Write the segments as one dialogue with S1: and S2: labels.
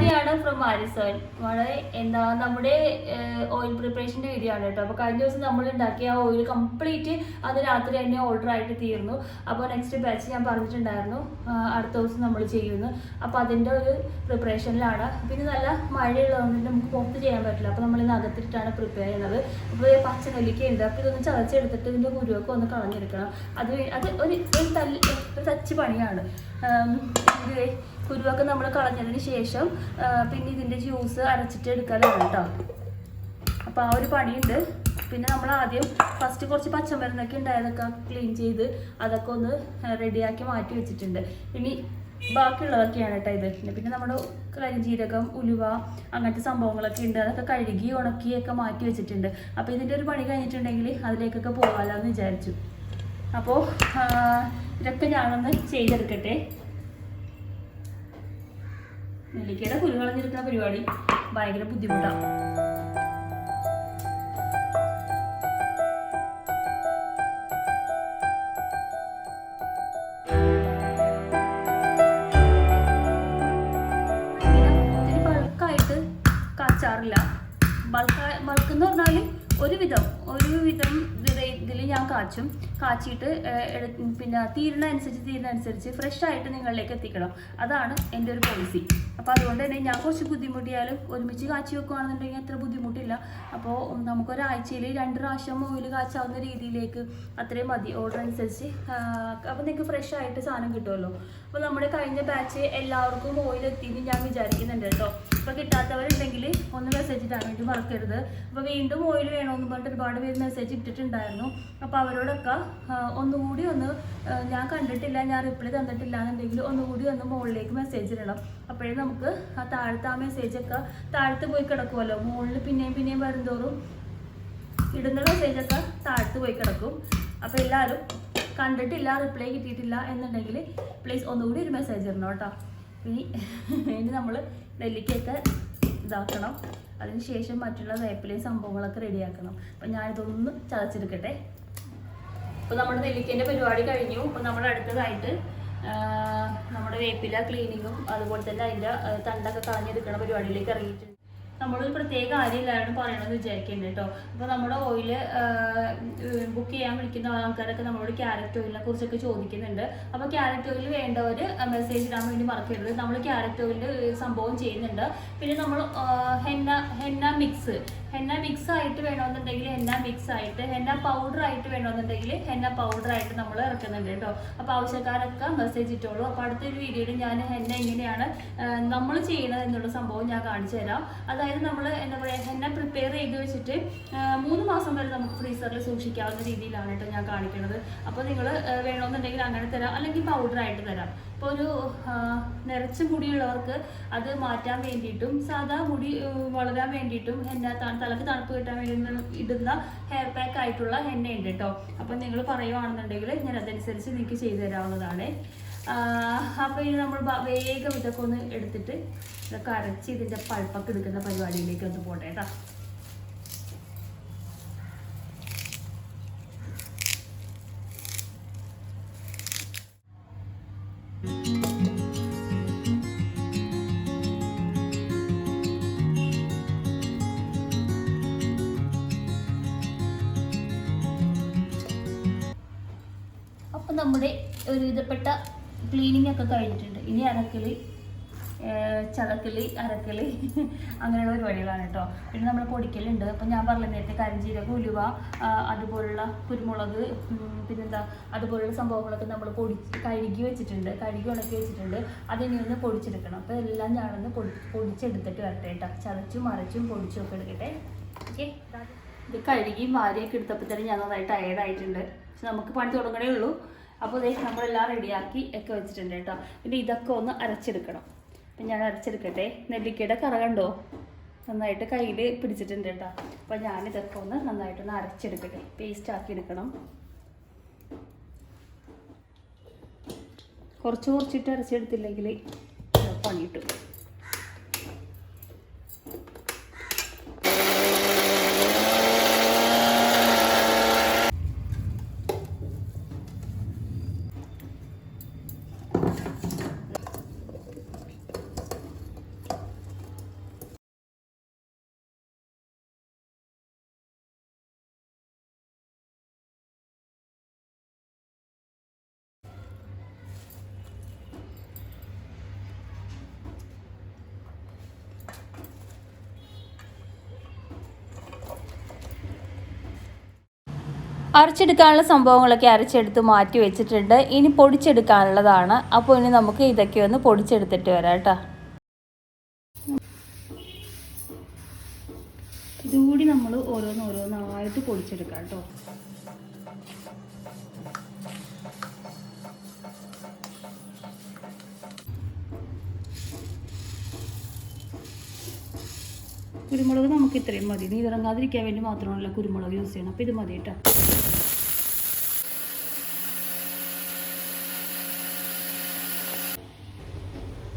S1: പരിപാടിയാണ് ഫ്രം ആരിസോയിൽ. വളരെ എന്താ നമ്മുടെ ഓയിൽ പ്രിപ്പറേഷൻ്റെ വീഡിയോ ആണ് കേട്ടോ. അപ്പോൾ കഴിഞ്ഞ ദിവസം നമ്മൾ ഉണ്ടാക്കിയ ആ ഓയിൽ കംപ്ലീറ്റ് അത് രാത്രി തന്നെ ഓർഡർ ആയിട്ട് തീർന്നു. അപ്പോൾ നെക്സ്റ്റ് ബാച്ച് ഞാൻ പറഞ്ഞിട്ടുണ്ടായിരുന്നു അടുത്ത ദിവസം നമ്മൾ ചെയ്യുന്നു. അപ്പോൾ അതിൻ്റെ ഒരു പ്രിപ്പറേഷനിലാണ്. പിന്നെ നല്ല മഴയുള്ളതുകൊണ്ട് നമുക്ക് പുറത്ത് ചെയ്യാൻ പറ്റില്ല. അപ്പോൾ നമ്മൾ ഇന്ന് അകത്തിട്ടാണ് പ്രിപ്പയർ ചെയ്യുന്നത്. അപ്പോൾ പച്ച നെല്ലിക്കയുണ്ട്. അപ്പോൾ ഇതൊന്ന് ചതച്ചെടുത്തിട്ട് ഇതിൻ്റെ കുരുവൊക്കെ ഒന്ന് കളഞ്ഞെടുക്കണം. അത് ഒരു തച്ച് പണിയാണ്. ഇത് കുരുവൊക്കെ നമ്മൾ കളഞ്ഞതിന് ശേഷം പിന്നെ ഇതിൻ്റെ ജ്യൂസ് അരച്ചിട്ട് എടുക്കലാണ് കേട്ടോ. അപ്പോൾ ആ ഒരു പണിയുണ്ട്. പിന്നെ നമ്മൾ ആദ്യം ഫസ്റ്റ് കുറച്ച് പച്ചമരുന്നൊക്കെ ഉണ്ടായതൊക്കെ ക്ലീൻ ചെയ്ത് അതൊക്കെ ഒന്ന് റെഡിയാക്കി മാറ്റി വെച്ചിട്ടുണ്ട്. ഇനി ബാക്കിയുള്ളതൊക്കെയാണ് കേട്ടോ ഇത്. പിന്നെ നമ്മുടെ കരിഞ്ജീരകം, ഉലുവ അങ്ങനത്തെ സംഭവങ്ങളൊക്കെ ഉണ്ട്. അതൊക്കെ കഴുകി ഉണക്കിയൊക്കെ മാറ്റി വെച്ചിട്ടുണ്ട്. അപ്പോൾ ഇതിൻ്റെ ഒരു പണി കഴിഞ്ഞിട്ടുണ്ടെങ്കിൽ അതിലേക്കൊക്കെ പോകാമല്ലോ എന്ന് വിചാരിച്ചു. അപ്പോൾ ഇതൊക്കെ ഞാനൊന്ന് ചെയ്തെടുക്കട്ടെ. നെല്ലിക്കയുടെ കുരു കളഞ്ഞെടുക്കുന്ന പരിപാടി ഭയങ്കര ബുദ്ധിമുട്ടാണ്. ഇതിന് ബൾക്കായിട്ട് കാച്ചാറില്ല. ബൾക്ക് എന്ന് പറഞ്ഞാൽ ഒരുവിധം ഇതിൽ ഞാൻ കാച്ചിട്ട് പിന്നെ തീരുന്നതനുസരിച്ച് ഫ്രഷ് ആയിട്ട് നിങ്ങളിലേക്ക് എത്തിക്കണം. അതാണ് എൻ്റെ ഒരു പോളിസി. അപ്പോൾ അതുകൊണ്ട് തന്നെ ഞാൻ കുറച്ച് ബുദ്ധിമുട്ടിയാലും ഒരുമിച്ച് കാച്ചി വെക്കുകയാണെന്നുണ്ടെങ്കിൽ അത്ര ബുദ്ധിമുട്ടില്ല. അപ്പോൾ നമുക്കൊരാഴ്ചയിൽ 2 പ്രാവശ്യം ഓയിൽ കാച്ചാവുന്ന രീതിയിലേക്ക് അത്രയും മതി ഓർഡർ അനുസരിച്ച്. അപ്പോൾ നിങ്ങൾക്ക് ഫ്രഷ് ആയിട്ട് സാധനം കിട്ടുമല്ലോ. അപ്പോൾ നമ്മുടെ കഴിഞ്ഞ ബാച്ച് എല്ലാവർക്കും ഓയിൽ എത്തിയെന്ന് ഞാൻ വിചാരിക്കുന്നുണ്ട് കേട്ടോ. അപ്പോൾ കിട്ടാത്തവരുണ്ടെങ്കിൽ ഒന്ന് മെസ്സേജ് ഇടാൻ വേണ്ടി മറക്കരുത്. അപ്പോൾ വീണ്ടും ഓയിൽ വേണമെന്ന് പറഞ്ഞിട്ട് ഒരുപാട് പേര് മെസ്സേജ് ഇട്ടിട്ടുണ്ടായിരുന്നു. അപ്പോൾ അവരോടൊക്കെ ഒന്നുകൂടി ഞാൻ കണ്ടിട്ടില്ല, ഞാൻ റിപ്ലൈ തന്നിട്ടില്ല എന്നുണ്ടെങ്കിൽ ഒന്നുകൂടി മുകളിലേക്ക് മെസ്സേജ് ഇടണം. അപ്പോഴേ നമുക്ക് താഴത്തെ ആ മെസ്സേജൊക്കെ താഴത്ത് പോയി കിടക്കുമല്ലോ. മുകളിൽ പിന്നെയും വരുന്തോറും ഇടുന്ന മെസ്സേജൊക്കെ താഴത്ത് പോയി കിടക്കും. അപ്പോൾ എല്ലാവരും കണ്ടിട്ടില്ല, റിപ്ലൈ കിട്ടിയിട്ടില്ല എന്നുണ്ടെങ്കിൽ പ്ലീസ് ഒന്നുകൂടി ഒരു മെസ്സേജ് ഇടണം കേട്ടോ. ഇനി നമ്മൾ നെല്ലിക്കയൊക്കെ ഇതാക്കണം. അതിന് ശേഷം മറ്റുള്ള വേപ്പിലയും സംഭവങ്ങളൊക്കെ റെഡിയാക്കണം. അപ്പം ഞാനിതൊന്ന് ചതച്ചെടുക്കട്ടെ. അപ്പോൾ നമ്മുടെ നെല്ലിക്കേൻ്റെ പരിപാടി കഴിഞ്ഞു. അപ്പോൾ നമ്മൾ അടുത്തതായിട്ട് നമ്മുടെ വേപ്പില ക്ലീനിങ്ങും അതുപോലെ തന്നെ അതിൻ്റെ തണ്ടൊക്കെ കളഞ്ഞെടുക്കുന്ന പരിപാടിയിലേക്ക് ഇറങ്ങിയിട്ടുണ്ട്. നമ്മളൊരു പ്രത്യേക കാര്യമില്ലാണ് പറയണമെന്ന് വിചാരിക്കുന്നത് കേട്ടോ. അപ്പോൾ നമ്മുടെ ഓയിൽ ബുക്ക് ചെയ്യാൻ വിളിക്കുന്ന ആൾക്കാരൊക്കെ നമ്മളോട് ക്യാരറ്റ് ഓയിലിനെ കുറിച്ചൊക്കെ ചോദിക്കുന്നുണ്ട്. അപ്പോൾ ക്യാരറ്റ് ഓയിൽ വേണ്ടവർ മെസ്സേജ് ഇടാൻ വേണ്ടി മറക്കരുത്. നമ്മൾ ക്യാരറ്റ് ഓയിൽ സംഭവം ചെയ്യുന്നുണ്ട്. പിന്നെ നമ്മൾ ഹെന്ന മിക്സ് ആയിട്ട് വേണമെന്നുണ്ടെങ്കിൽ ഹെന്ന പൗഡർ ആയിട്ട് വേണമെന്നുണ്ടെങ്കിൽ ഹെന്ന പൗഡർ ആയിട്ട് നമ്മൾ ഇറക്കുന്നുണ്ട് കേട്ടോ. അപ്പോൾ ആവശ്യക്കാരൊക്കെ മെസ്സേജ് ഇട്ടോളൂ. അപ്പോൾ അടുത്തൊരു വീഡിയോയിൽ ഞാൻ ഹെന്ന എങ്ങനെയാണ് നമ്മൾ ചെയ്യുന്നത് എന്നുള്ള സംഭവം ഞാൻ കാണിച്ചു തരാം. അതായത് നമ്മൾ എന്താ പറയുക, ഹെന്ന പ്രിപ്പയർ ചെയ്ത് വെച്ചിട്ട് 3 മാസം വരെ നമുക്ക് ഫ്രീസറിൽ സൂക്ഷിക്കാവുന്ന രീതിയിലാണ് കേട്ടോ ഞാൻ കാണിക്കുന്നത്. അപ്പോൾ നിങ്ങൾ വേണമെന്നുണ്ടെങ്കിൽ അങ്ങനെ തരാം, അല്ലെങ്കിൽ പൗഡറായിട്ട് തരാം. ഇപ്പോൾ ഒരു നിറച്ച മുടിയുള്ളവർക്ക് അത് മാറ്റാൻ വേണ്ടിയിട്ടും സാധാ മുടി വളരാൻ വേണ്ടിയിട്ടും തലക്ക് തണുപ്പ് കിട്ടാൻ വേണ്ടി ഇടുന്ന ഹെയർ പാക്ക് ആയിട്ടുള്ള എണ്ണയുണ്ട് കേട്ടോ. അപ്പം നിങ്ങൾ പറയുകയാണെന്നുണ്ടെങ്കിൽ ഞാൻ അതനുസരിച്ച് നിങ്ങൾക്ക് ചെയ്തു തരാവുന്നതാണ്. അപ്പോൾ ഇനി നമ്മൾ വേഗം ഇതൊക്കെ ഒന്ന് എടുത്തിട്ട് ഇതൊക്കെ അരച്ച് ഇതിൻ്റെ പൾപ്പൊക്കെ എടുക്കുന്ന പരിപാടിയിലേക്ക് ഒന്ന് പോട്ടെ കേട്ടോ. അപ്പം നമ്മുടെ ഒരു വിധപ്പെട്ട ക്ലീനിങ് ഒക്കെ കഴിഞ്ഞിട്ടുണ്ട്. ഇനി ചതക്കല് അരക്കല് അങ്ങനെയുള്ള പരിപാടികളാണ് കേട്ടോ. പിന്നെ നമ്മൾ പൊടിക്കലുണ്ട്. അപ്പം ഞാൻ പറഞ്ഞ നേരത്തെ കരിഞ്ജീരകം, ഉലുവ, അതുപോലുള്ള കുരുമുളക്, പിന്നെന്താ അതുപോലുള്ള സംഭവങ്ങളൊക്കെ നമ്മൾ കഴുകി ഉണക്കി വെച്ചിട്ടുണ്ട്. അതിനി ഒന്ന് പൊടിച്ചെടുക്കണം. അപ്പോൾ എല്ലാം ഞാനൊന്ന് പൊടിച്ചെടുത്തിട്ട് വരട്ടെ കേട്ടോ. ചതച്ചും മറിച്ചും പൊടിച്ചും ഒക്കെ എടുക്കട്ടെ. ഓക്കെ, ഇത് കഴുകി വാരിയൊക്കെ എടുത്തപ്പോൾ തന്നെ ഞാൻ നന്നായിട്ട് ടയേർഡായിട്ടുണ്ട്. പക്ഷെ നമുക്ക് പണി തുടങ്ങണേ ഉള്ളൂ. അപ്പോൾ നമ്മളെല്ലാം റെഡിയാക്കി ഒക്കെ വെച്ചിട്ടുണ്ട് കേട്ടോ. പിന്നെ ഇതൊക്കെ ഒന്ന് അരച്ചെടുക്കണം. അപ്പം ഞാൻ അരച്ചെടുക്കട്ടെ. നെല്ലിക്കയുടെ കറ കണ്ടോ, നന്നായിട്ട് കയ്യിൽ പിടിച്ചിട്ടുണ്ട് കേട്ടോ. അപ്പോൾ ഞാനിതൊക്കെ നന്നായിട്ടൊന്ന് അരച്ചെടുക്കട്ടെ. പേസ്റ്റ് ആക്കി എടുക്കണം. കുറച്ചിട്ട് അരച്ചെടുത്തില്ലെങ്കിൽ പണി കിട്ടും. അരച്ചെടുക്കാനുള്ള സംഭവങ്ങളൊക്കെ അരച്ചെടുത്ത് മാറ്റി വെച്ചിട്ടുണ്ട്. ഇനി പൊടിച്ചെടുക്കാനുള്ളതാണ്. അപ്പോൾ ഇനി നമുക്ക് ഇതൊക്കെ ഒന്ന് പൊടിച്ചെടുത്തിട്ട് വരാം കേട്ടോ. ഇതുകൂടി നമ്മൾ ഓരോന്നോരോന്നായിട്ട് പൊടിച്ചെടുക്കാം കേട്ടോ. കുരുമുളക് നമുക്ക് ഇത്രയും മതി. നീരിറങ്ങാതിരിക്കാൻ വേണ്ടി മാത്രമാണല്ലോ കുരുമുളക് യൂസ് ചെയ്യണം. അപ്പോൾ ഇത് മതി കേട്ടോ.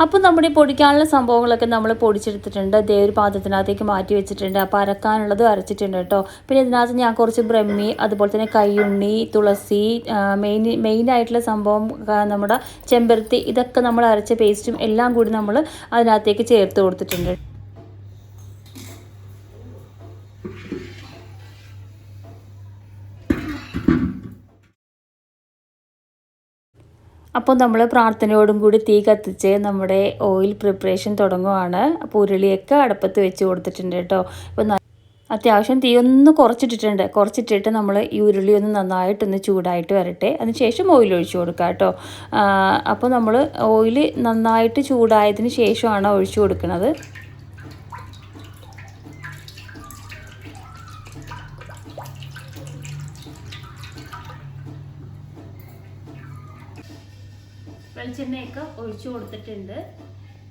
S1: അപ്പോൾ നമ്മുടെ പൊടിക്കാനുള്ള സംഭവങ്ങളൊക്കെ നമ്മൾ പൊടിച്ചെടുത്തിട്ടുണ്ട്. അതേ ഒരു പാത്രത്തിനകത്തേക്ക് മാറ്റി വെച്ചിട്ടുണ്ട്. അപ്പോൾ അരക്കാനുള്ളത് അരച്ചിട്ടുണ്ട് കേട്ടോ. പിന്നെ ഇതിനകത്ത് ഞാൻ കുറച്ച് ബ്രഹ്മി, അതുപോലെ തന്നെ കയ്യുണ്ണി, തുളസി, മെയിനായിട്ടുള്ള സംഭവം നമ്മുടെ ചെമ്പരത്തി, ഇതൊക്കെ നമ്മൾ അരച്ച പേസ്റ്റും എല്ലാം കൂടി നമ്മൾ അതിനകത്തേക്ക് ചേർത്ത് കൊടുത്തിട്ടുണ്ട്. അപ്പോൾ നമ്മൾ പ്രാർത്ഥനയോടും കൂടി തീ കത്തിച്ച് നമ്മുടെ ഓയിൽ പ്രിപ്പറേഷൻ തുടങ്ങുവാണ്. അപ്പോൾ ഉരുളിയൊക്കെ അടുപ്പത്ത് വെച്ച് കൊടുത്തിട്ടുണ്ട് കേട്ടോ. അപ്പോൾ അത്യാവശ്യം തീ ഒന്ന് കുറച്ചിട്ടിട്ട് നമ്മൾ ഈ ഉരുളി ഒന്ന് നന്നായിട്ടൊന്ന് ചൂടായിട്ട് വരട്ടെ. അതിനുശേഷം ഓയിൽ ഒഴിച്ചു കൊടുക്കുക കേട്ടോ. അപ്പോൾ നമ്മൾ ഓയിൽ നന്നായിട്ട് ചൂടായതിന് ശേഷമാണ് ഒഴിച്ചു കൊടുക്കുന്നത്. വെളിച്ചെണ്ണയൊക്കെ ഒഴിച്ചു കൊടുത്തിട്ടുണ്ട്.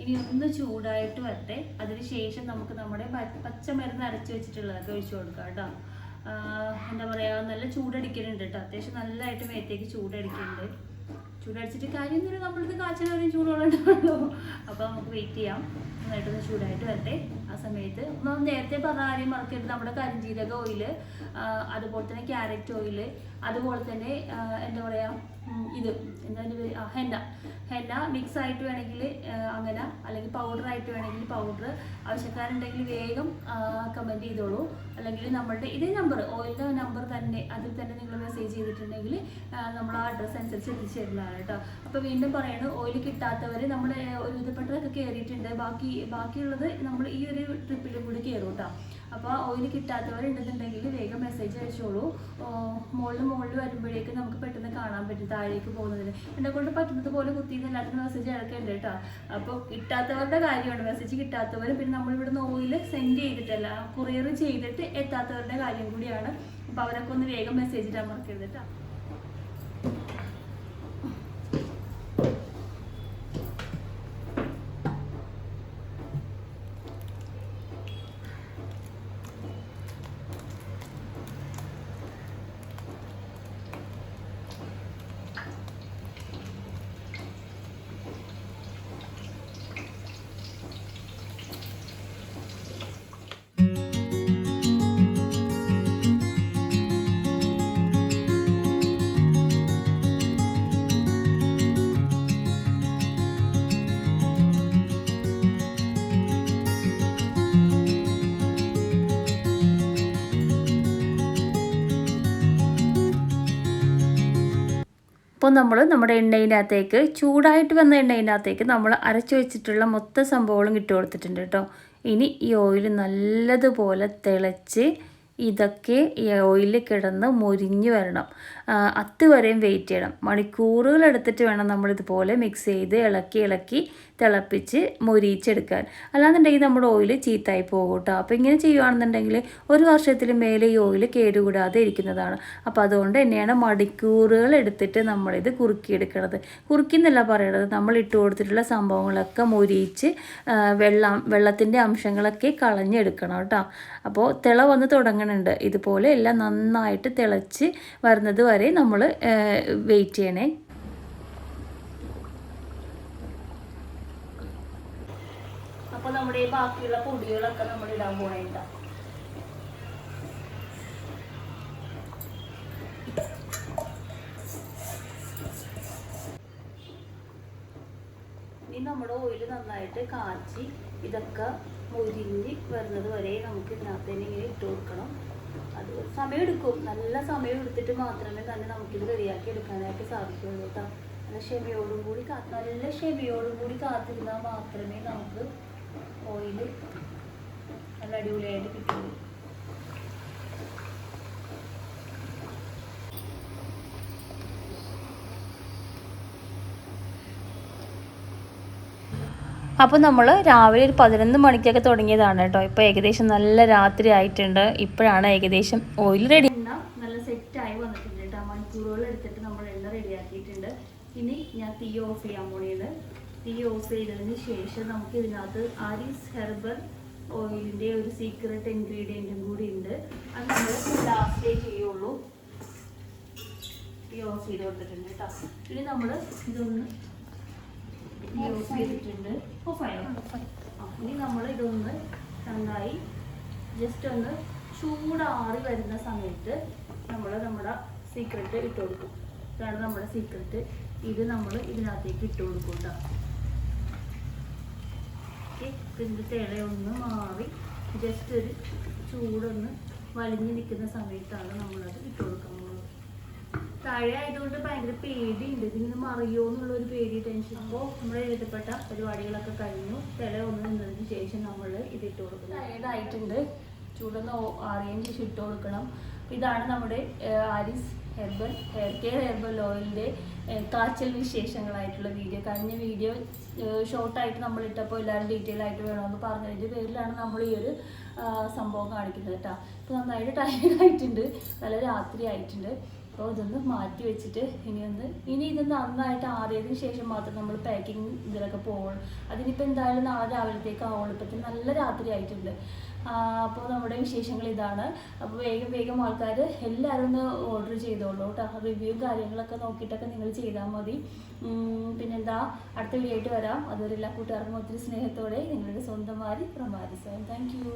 S1: ഇനി ഒന്ന് ചൂടായിട്ട് വരട്ടെ. അതിനുശേഷം നമുക്ക് നമ്മുടെ പച്ചമരുന്ന് അരച്ച് വെച്ചിട്ടുള്ളതൊക്കെ ഒഴിച്ചു കൊടുക്കാം കേട്ടോ. എന്താ പറയുക, നല്ല ചൂടടിക്കുന്നുണ്ട് കേട്ടോ. അത്യാവശ്യം നല്ലതായിട്ട് മേത്തേക്ക് ചൂടടിക്കുന്നുണ്ട്. ചൂടടിച്ചിട്ട് കാര്യമൊന്നുമില്ല, നമ്മളിത് കാച്ചിൽ വരെയും ചൂടുകൊണ്ടുണ്ടല്ലോ. അപ്പോൾ നമുക്ക് വെയിറ്റ് ചെയ്യാം. നന്നായിട്ടൊന്ന് ചൂടായിട്ട് വരട്ടെ. ആ സമയത്ത് നമ്മൾ നേരത്തെ പറഞ്ഞ കാര്യം മറക്കരുത്. നമ്മുടെ കരിഞ്ജീരക ഓയില്, അതുപോലെ തന്നെ ക്യാരറ്റ് ഓയില്, അതുപോലെ തന്നെ എന്താ പറയുക, ഇത് എന്താ ഹെന്ന മിക്സ് ആയിട്ട് വേണമെങ്കിൽ അങ്ങനെ, അല്ലെങ്കിൽ പൗഡറായിട്ട് വേണമെങ്കിൽ പൗഡർ. ആവശ്യക്കാരുണ്ടെങ്കിൽ വേഗം കമൻറ്റ് ചെയ്തോളൂ. അല്ലെങ്കിൽ നമ്മളുടെ ഇതേ നമ്പർ, ഓയിലിൻ്റെ നമ്പർ തന്നെ, അതിൽ തന്നെ നിങ്ങൾ മെസ്സേജ് ചെയ്തിട്ടുണ്ടെങ്കിൽ നമ്മൾ ആ അഡ്രസ്സ് അനുസരിച്ച് എത്തിച്ചു തരുന്നതാണ് കേട്ടോ. അപ്പോൾ വീണ്ടും പറയണു, ഓയിൽ കിട്ടാത്തവർ നമ്മൾ ഒരു വിധപ്പെട്ടതൊക്കെ കയറിയിട്ടുണ്ട്. ബാക്കിയുള്ളത് നമ്മൾ ഈ ഒരു ട്രിപ്പിലും കൂടി കയറും കേട്ടോ. അപ്പോൾ ഓയിൽ കിട്ടാത്തവരുണ്ടെന്നുണ്ടെങ്കിൽ വേഗം മെസ്സേജ് അയച്ചോളൂ. മുകളിൽ വരുമ്പോഴേക്കും നമുക്ക് പെട്ടെന്ന് കാണാൻ പറ്റും താഴേക്ക് പോകുന്നതിന്. എന്നെ കൊണ്ട് പറ്റുന്നത് പോലെ കുത്തിന്ന് എല്ലാത്തിനും മെസ്സേജ് അയക്കേണ്ട കേട്ടോ. അപ്പോൾ കിട്ടാത്തവരുടെ കാര്യമാണ്, മെസ്സേജ് കിട്ടാത്തവർ. പിന്നെ നമ്മളിവിടുന്ന് ഓയിൽ സെൻഡ് ചെയ്തിട്ടല്ല, കൊറിയർ ചെയ്തിട്ട് എത്താത്തവരുടെ കാര്യം കൂടിയാണ്. അപ്പോൾ അവരൊക്കെ ഒന്ന് വേഗം മെസ്സേജ് ഇടാൻ മറക്കരുത് കേട്ടോ. അപ്പോൾ നമ്മൾ നമ്മുടെ എണ്ണയിനകത്തേക്ക്, ചൂടായിട്ട് വന്ന എണ്ണയിനകത്തേക്ക് നമ്മൾ അരച്ചു വെച്ചിട്ടുള്ള മൊത്തം സംഭവങ്ങളും ഇട്ട് കൊടുത്തിട്ടുണ്ട് കേട്ടോ. ഇനി ഈ ഓയിൽ നല്ലതുപോലെ തിളച്ച് ഇതൊക്കെ ഈ ഓയിലിൽ കിടന്ന് മൊരിഞ്ഞ് വരണം. അതുവരെയും വെയിറ്റ് ചെയ്യണം. മണിക്കൂറുകൾ എടുത്തിട്ട് വേണം നമ്മളിതുപോലെ മിക്സ് ചെയ്ത് ഇളക്കി തിളപ്പിച്ച് മൊരിച്ചെടുക്കാൻ. അല്ലാന്നുണ്ടെങ്കിൽ നമ്മുടെ ഓയിൽ ചീത്തായി പോകും കേട്ടോ. അപ്പോൾ ഇങ്ങനെ ചെയ്യുകയാണെന്നുണ്ടെങ്കിൽ 1 വർഷത്തിൽ മേലെ ഈ ഓയിൽ കേടുകൂടാതെ ഇരിക്കുന്നതാണ്. അപ്പോൾ അതുകൊണ്ട് തന്നെയാണ് മണിക്കൂറുകൾ എടുത്തിട്ട് നമ്മളിത് കുറുക്കിയെടുക്കുന്നത്. കുറുക്കിന്നല്ല പറയണത്, നമ്മൾ ഇട്ട് കൊടുത്തിട്ടുള്ള സംഭവങ്ങളൊക്കെ മൊരിച്ച് വെള്ളത്തിൻ്റെ അംശങ്ങളൊക്കെ കളഞ്ഞെടുക്കണം കേട്ടോ. അപ്പോൾ തിള വന്ന് തുടങ്ങുന്നുണ്ട്. ഇതുപോലെ എല്ലാം നന്നായിട്ട് തിളച്ച് വരുന്നത് വരെ നമ്മൾ വെയിറ്റ് ചെയ്യണേ. അപ്പോൾ നമ്മുടെ ഈ ബാക്കിയുള്ള പൊടികളൊക്കെ നമ്മൾ ഇടാൻ പോകേണ്ട. ഇനി നമ്മുടെ ഓയിൽ നന്നായിട്ട് കാച്ചി ഇതൊക്കെ മൊരിഞ്ഞ് വരുന്നത് വരെ നമുക്ക് ഇതിനകത്ത് തന്നെ ഇങ്ങനെ ഇട്ട് കൊടുക്കണം. അത് സമയമെടുക്കും. നല്ല സമയം എടുത്തിട്ട് മാത്രമേ തന്നെ നമുക്കിത് റെഡിയാക്കി എടുക്കാനായിട്ട് സാധിക്കുള്ളൂ കേട്ടോ. നല്ല ക്ഷമയോടും കൂടി കാത്തിരുന്നാൽ മാത്രമേ നമുക്ക് ഓയിൽ നല്ല അടിപൊളിയായിട്ട് കിട്ടുള്ളൂ. അപ്പോൾ നമ്മൾ രാവിലെ ഒരു 11 മണിക്കൊക്കെ തുടങ്ങിയതാണ് കേട്ടോ. ഇപ്പോൾ ഏകദേശം നല്ല രാത്രി ആയിട്ടുണ്ട്. ഇപ്പോഴാണ് ഏകദേശം ഓയിൽ റെഡി. എണ്ണ നല്ല സെറ്റായി വന്നിട്ടുണ്ട് കേട്ടോ. മണിക്കൂറുകൾ എടുത്തിട്ട് നമ്മൾ എണ്ണ റെഡിയാക്കിയിട്ടുണ്ട്. ഇനി ഞാൻ തീ ഓഫ് ചെയ്യാൻ പോണിയത്. തീ ഓഫ് ചെയ്തതിന് ശേഷം നമുക്ക് ഇതിനകത്ത് ആരീസ് ഹെർബൽ ഓയിലിൻ്റെ ഒരു സീക്രട്ട് ഇൻഗ്രീഡിയൻറ്റും കൂടി ഉണ്ട്. അത് നമ്മൾ ലാസ്റ്റേ ചെയ്യുള്ളൂ. തീ ഓഫ് ചെയ്ത് കൊടുത്തിട്ടുണ്ട് കേട്ടോ. ഇനി നമ്മൾ ഇതൊന്ന് യൂസ് ചെയ്തിട്ടുണ്ട്. ഇനി നമ്മൾ ഇതൊന്ന് നന്നായി ജസ്റ്റ് ഒന്ന് ചൂടാറി വരുന്ന സമയത്ത് നമ്മൾ നമ്മുടെ സീക്രട്ട് ഇട്ട് കൊടുക്കും. ഇതാണ് നമ്മുടെ സീക്രട്ട്. ഇത് നമ്മൾ ഇതിനകത്തേക്ക് ഇട്ട് കൊടുക്കും കേട്ടോ. ഇതിൻ്റെ തിളയൊന്ന് മാറി ജസ്റ്റ് ഒരു ചൂടൊന്ന് വലിഞ്ഞു നിൽക്കുന്ന സമയത്താണ് നമ്മളത് ഇട്ട് കൊടുക്കാൻ പോകുന്നത്. താഴെ ആയതുകൊണ്ട് ഭയങ്കര പേടിയുണ്ട്, ഇതിങ്ങനെ മറിയോ എന്നുള്ളൊരു പേടി, ടെൻഷൻ. അപ്പോൾ നമ്മുടെ എഴുതപ്പെട്ട പരിപാടികളൊക്കെ കഴിഞ്ഞു. തിള ഒന്ന് നിന്നതിന് ശേഷം നമ്മൾ ഇതിട്ട് കൊടുക്കണം. ടയർഡായിട്ടുണ്ട്, ചൂടൊന്ന് ആറിയതിന് ശേഷം ഇട്ട് കൊടുക്കണം. ഇതാണ് നമ്മുടെ Aaris herbal hair care herbal ഓയിലിൻ്റെ കാച്ചൽ വിശേഷങ്ങളായിട്ടുള്ള വീഡിയോ. കഴിഞ്ഞ വീഡിയോ ഷോർട്ടായിട്ട് നമ്മൾ ഇട്ടപ്പോൾ എല്ലാവരും ഡീറ്റെയിൽ ആയിട്ട് വേണമെന്ന് പറഞ്ഞതിൻ്റെ പേരിലാണ് നമ്മൾ ഈ ഒരു സംഭവം കാണിക്കുന്നത് കേട്ടോ. ഇപ്പോൾ നന്നായിട്ട് ടയർഡായിട്ടുണ്ട്, നല്ല രാത്രി ആയിട്ടുണ്ട്. അപ്പോൾ ഇതൊന്ന് മാറ്റി വെച്ചിട്ട് ഇനി ഇതൊന്ന് നന്നായിട്ട് ആറിയതിന് ശേഷം മാത്രം നമ്മൾ പാക്കിങ് ഇതിലൊക്കെ പോകണം. അതിനിപ്പോൾ എന്തായാലും നാളെ രാവിലത്തേക്ക് ആവുള്ളൂ. ഇപ്പോഴത്തെ നല്ല രാത്രി ആയിട്ടുണ്ട്. അപ്പോൾ നമ്മുടെ വിശേഷങ്ങൾ ഇതാണ്. അപ്പോൾ വേഗം ആൾക്കാർ എല്ലാവരും ഒന്ന് ഓർഡർ ചെയ്തോളൂ കേട്ടോ. റിവ്യൂ കാര്യങ്ങളൊക്കെ നോക്കിയിട്ടൊക്കെ നിങ്ങൾ ചെയ്താൽ മതി. പിന്നെന്താ, അടുത്ത വീഡിയോ ആയിട്ട് വരാം. അതുവരെ എല്ലാ കൂട്ടുകാർക്കും ഒത്തിരി സ്നേഹത്തോടെ നിങ്ങളുടെ സ്വന്തം Aari from Aaris. Thank U.